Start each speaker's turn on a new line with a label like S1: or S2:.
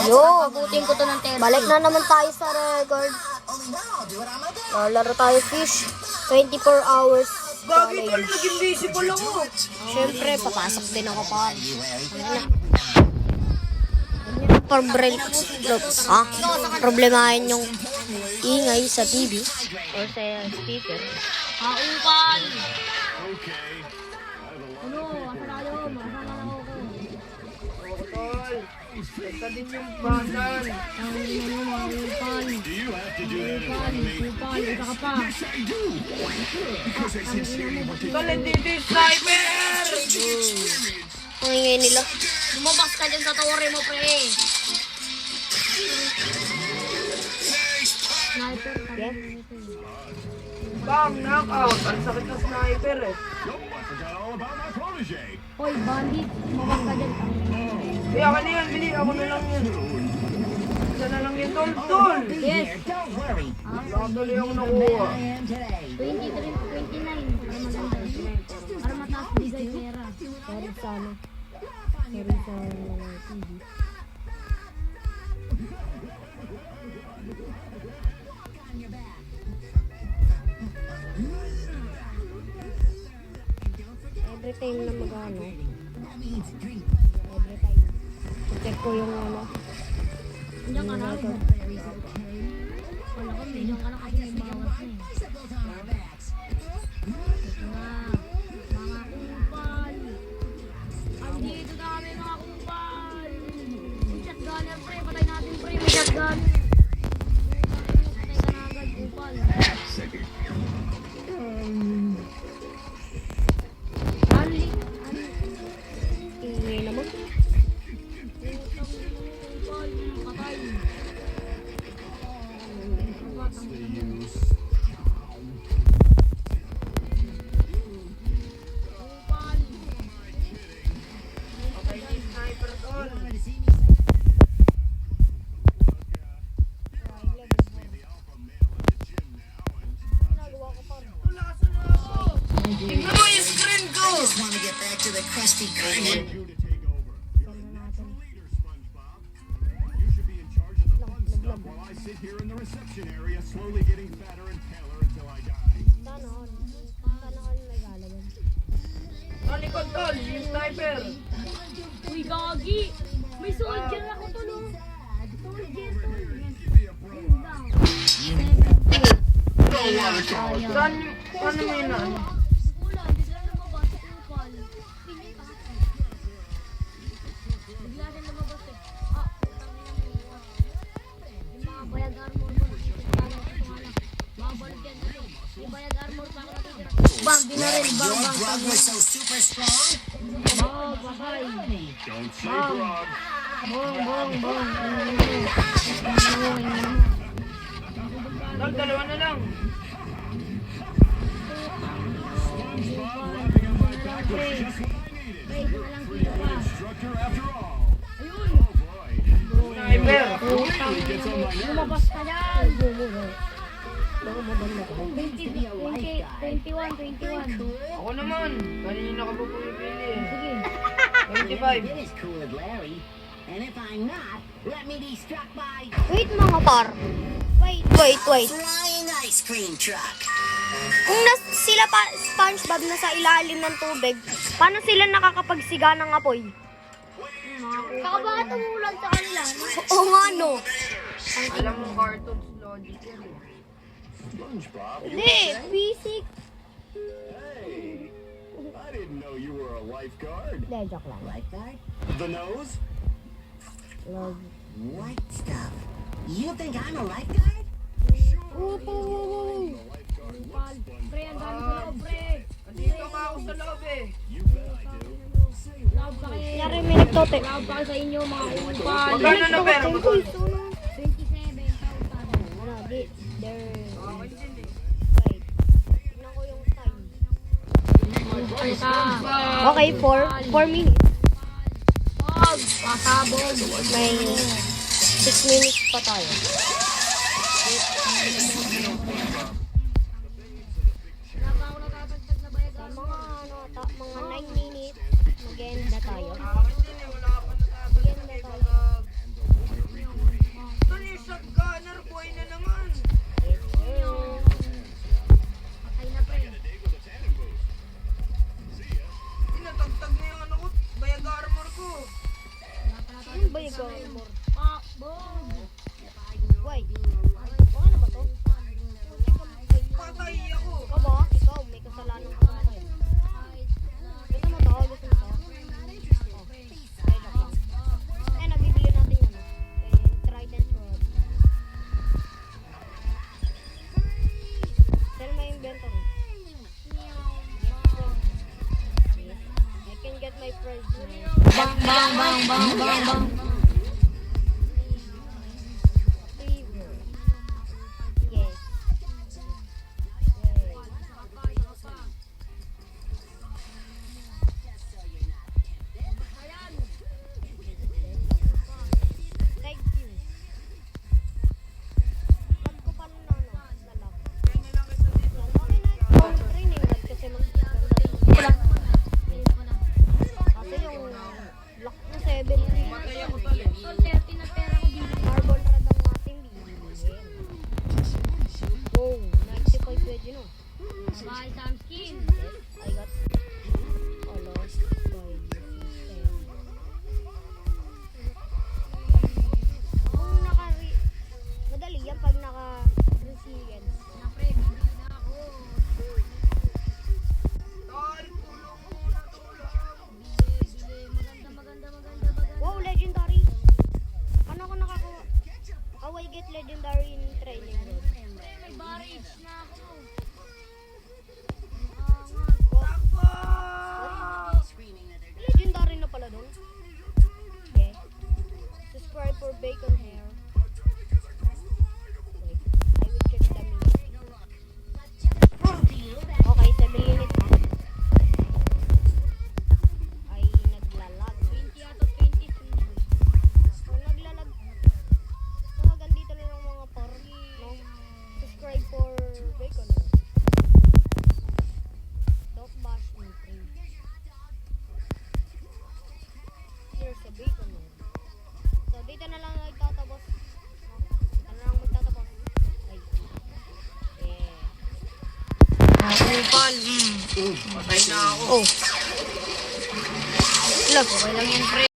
S1: Yo, abutin ko to ng 30. Balik na naman tayo sa record. Lalaro tayo fish. 24 hours.
S2: Gagi tol, naging visible ako.
S1: Siyempre, papasok din ako pa. For break ha? Problemahin yung ingay sa TV or sa speaker.
S3: Haupan! Ano? Asarado? Masama na ako.
S2: Oo tol, basta din yung basan.
S3: Ang ano, haupan. Haupan, isa ka pa.
S2: Tol, hindi ito yung sniper!
S1: Ang ingay nila.
S3: Lumabas ka dyan sa tore mo, pre. Sniper,
S1: Yeah.
S2: Bang, knockout. Ang sakit ng sniper eh.
S3: Hoy, bandit. Lumabas ka dyan.
S2: Eh, ako na yan, bili. Ako na lang yan. Isa na lang yan, tol, tol.
S3: Yes.
S2: Nakadali ako nakuha.
S3: 23, 29. Para maganda. Para mataas bigay pera.
S1: Sorry sa ano. Sorry sa TV. Every time na mag-ano. Every time. Check ko yung ano.
S3: Andiyan ka na. Wala ko, medyan ka na kasi may bawas na eh. Mga kumpal. Andito na kami mga kumpal. May shotgunner pre, patay natin pre, may shotgun. Patay ka na agad kumpal. Ali.
S1: Ingay naman.
S3: Kumpal, patay. Kumpal.
S2: Okay, yung sniper, tol. Tingnan mo yung screen ko!
S4: Want to get back to the Krusty Kreme?
S1: Sana all. Sana all nagalagan.
S2: Tol, ikot, tol. Yung sniper.
S3: Uy, gagi! May soldier ako tulong! Soldier, tol!
S2: Saan ano mo yun ano?
S3: Wala, hindi sila lumabas sa kupal. Bigla din lumabas eh. Yung mga bayag armor ko. Babalik yan dito. Yung bayag armor pa ako natitira. Bang, binaril, bang, bang.
S4: Grog was so super strong?
S3: Bang, patay. Bang, bang, bang.
S2: Tol, dalawa na lang.
S3: Pre, isa na lang sila pa. Ayun.
S2: Sniper.
S3: Lumabas ka dyan. 21.
S2: Ako naman. Kanina ka pa pumipili eh.
S3: Sige.
S2: 25.
S4: Get as cool as Larry. And if I'm not, let me be struck by
S1: Wait mga par. Wait.
S4: flying ice cream truck.
S1: Kung sila pa SpongeBob na sa ilalim ng tubig, paano sila nakakapagsiga ng apoy?
S3: Kakabaka tumulan sa kanila.
S1: Oo nga no.
S2: Alam mo cartoons logic yan eh.
S1: Hindi, basic.
S5: Hey, I didn't know you were a lifeguard.
S1: Hindi, joke lang.
S4: Lifeguard?
S5: The nose?
S1: Love.
S4: What stuff? You think I'm a lifeguard?
S3: Pre, ang dami sa loob, pre.
S2: Andito nga ako sa loob eh.
S3: Love pa kayo.
S1: Nangyari may nagtote.
S3: Love pa kayo sa inyo, mga kumpal.
S2: Magkano na pera mo, tol?
S3: 27,000.
S1: Ano, there.
S2: Okay din eh.
S1: Wait. Tignan ko yung time.
S3: Kumpal ka.
S1: Okay, 4 minutes.
S3: Pag, pasabog.
S1: May 6 minutes pa tayo.
S3: Wala pa ako natatagtag na bayag.
S1: Mga 9 minutes, mag-end na tayo.
S2: Akin din eh. Wala ka pa natatag.
S1: Mag-end na tayo.
S3: Boom!
S1: Wait. Okay na ba to?
S2: Patay ako.
S1: Ikaw ba? Ikaw, may kasalanan ka ba? Gusto mo to? Gusto mo to? Oh. Ay, lang. Eh, nabibili natin yan. Trident Rod. Sell my inventory. I can get my prize now.
S3: Bang, bang, bang, bang, bang, bang.
S1: Favor. Yes. Thank you. Ba't ko pa nalak? Okay na ito. Training rod kasi maganda. Kasi yung lock na 7.
S2: Matay ako tol eh.
S3: Tol, 30 na pera ko dito.
S1: Marble rod ang ating bibilihin. Wow, 95 pwede no.
S3: Buy some skin.
S1: I got all of by the system. Kung madali yan pag naka-resilience.
S3: Na pre, bibili na ako.
S2: Tol, tulong muna, tulong.
S3: Bili. Maganda.
S1: Wow, legendary! Ano ako nakakuha? How I get legendary in training mode?
S3: Pre, may barrage na ako.
S1: Legendary na pala doon. Okay. Subscribe for bacon hair. Wait, I will check the minute. Okay, 7 minutes ha. Ay, naglalag.
S3: 20 out of 23.
S1: Kung naglalag, tawagan dito lang ng mga par. No? Subscribe for bacon hair. Don't bash me, please. Here's a bacon hair. So, dito na lang nagtatapos. No? Dito na lang magtatapos. Ay. Yeah.
S2: Kupal. Patay na ako.
S1: Oh. Look.
S3: Okay lang yan pre.